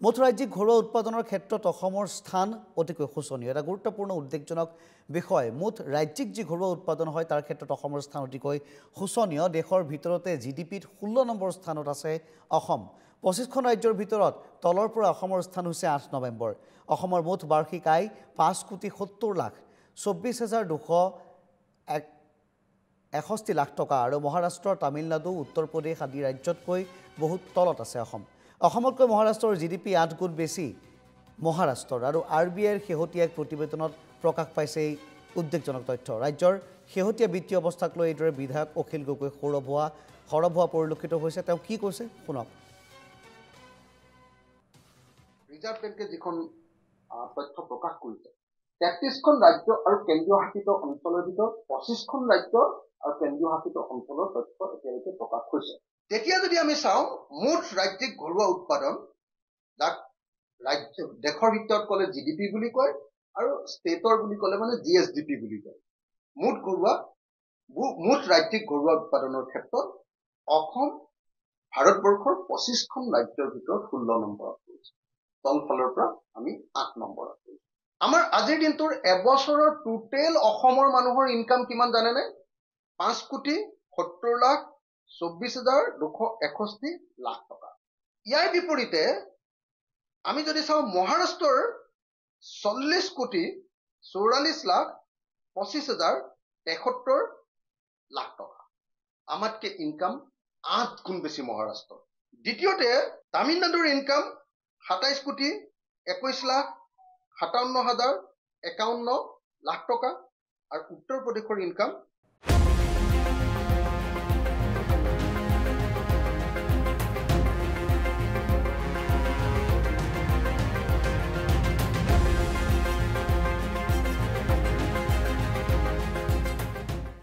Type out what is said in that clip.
মুঠ ৰাজ্যিক ঘৰুৱা উৎপাদনৰ ক্ষেত্ৰত অসমৰ স্থান অতিকৈ শোচনীয়। এটা গুৰুত্বপূৰ্ণ উদ্বেগজনক বিষয়। মুঠ ৰাজ্যিক যি ঘৰুৱা উৎপাদন হয় তাৰ ক্ষেত্ৰত অসমৰ স্থান অতিকৈ শোচনীয়। দেশৰ ভিতৰতে GDPত 16 নম্বৰ স্থানত আছে অসম। 25খন ৰাজ্যৰ ভিতৰত তলৰ পৰা অসমৰ স্থান হৈছে 8 নৱেম্বৰ। অসমৰ মুঠ বাৰ্ষিক আয় 5,70,00,000, 24,261 লাখ টকা আৰু মহাৰাষ্ট্ৰ, তামিলনাডু, উত্তৰ প্ৰদেশ আদি ৰাজ্যতকৈ বহুত তলত আছে অসম। অসমতকৈ মহাৰাষ্ট্ৰৰ GDP 8 গুণ বেছি মহাৰাষ্ট্ৰৰ আৰু RBIৰ শেহতীয়া প্ৰতিবেদনত প্ৰকাশ পাইছে এই উদ্বেগজনক তথ্য। ৰাজ্যৰ শেহতীয়া বিত্তীয় অৱস্থাক লৈ এইদৰে বিধায়ক অখিল গগৈ সৰব হোৱা পৰিলক্ষিত হৈছে। তেওঁ কি কৈছে শুনক। ৰিজাৰ্ভ বেংকে যিখন তথ্য প্ৰকাশ কৰিছে, 33খন ৰাজ্য আৰু কেন্দ্ৰীয় শাসিত অঞ্চলৰ ভিতৰত 25খন ৰাজ্য আৰু কেন্দ্ৰীয় শাসিত অঞ্চলৰ তথ্য এতিয়ালৈকে প্ৰকাশ হৈছে। তেতিয়া যদি আমি চাওঁ মুঠ ৰাজ্যিক ঘৰুৱা উৎপাদন, যাক দেশৰ ভিতৰত ক'লে GDP বুলি কয় আৰু ষ্টেটৰ বুলি ক'লে মানে GSDP বুলি কয়। মুঠ ৰাজ্যিক ঘৰুৱা উৎপাদনৰ ক্ষেত্ৰত অসম ভাৰতবৰ্ষৰ 25খন ৰাজ্যৰ ভিতৰত 16 নম্বৰত পৰিছে। তলফালৰ পৰা আমি 8 নম্বৰত পৰিছে। আমাৰ আজিৰ দিনটোৰ এবছৰৰ টোটেল অসমৰ মানুহৰ ইনকাম কিমান জানেনে? 5,70,24,261 লাখ টকা। ইয়াৰ বিপৰীতে আমি যদি চাওঁ মহাৰাষ্ট্ৰৰ 40,44,25,73 লাখ টকা। আমাতকে ইনকাম 8 গুণ বেছি মহাৰাষ্ট্ৰৰ। দ্বিতীয়তে তামিলনাডুৰ ইনকাম 27,21,57,051 লাখ টকা আৰু উত্তৰ প্ৰদেশৰ ইনকাম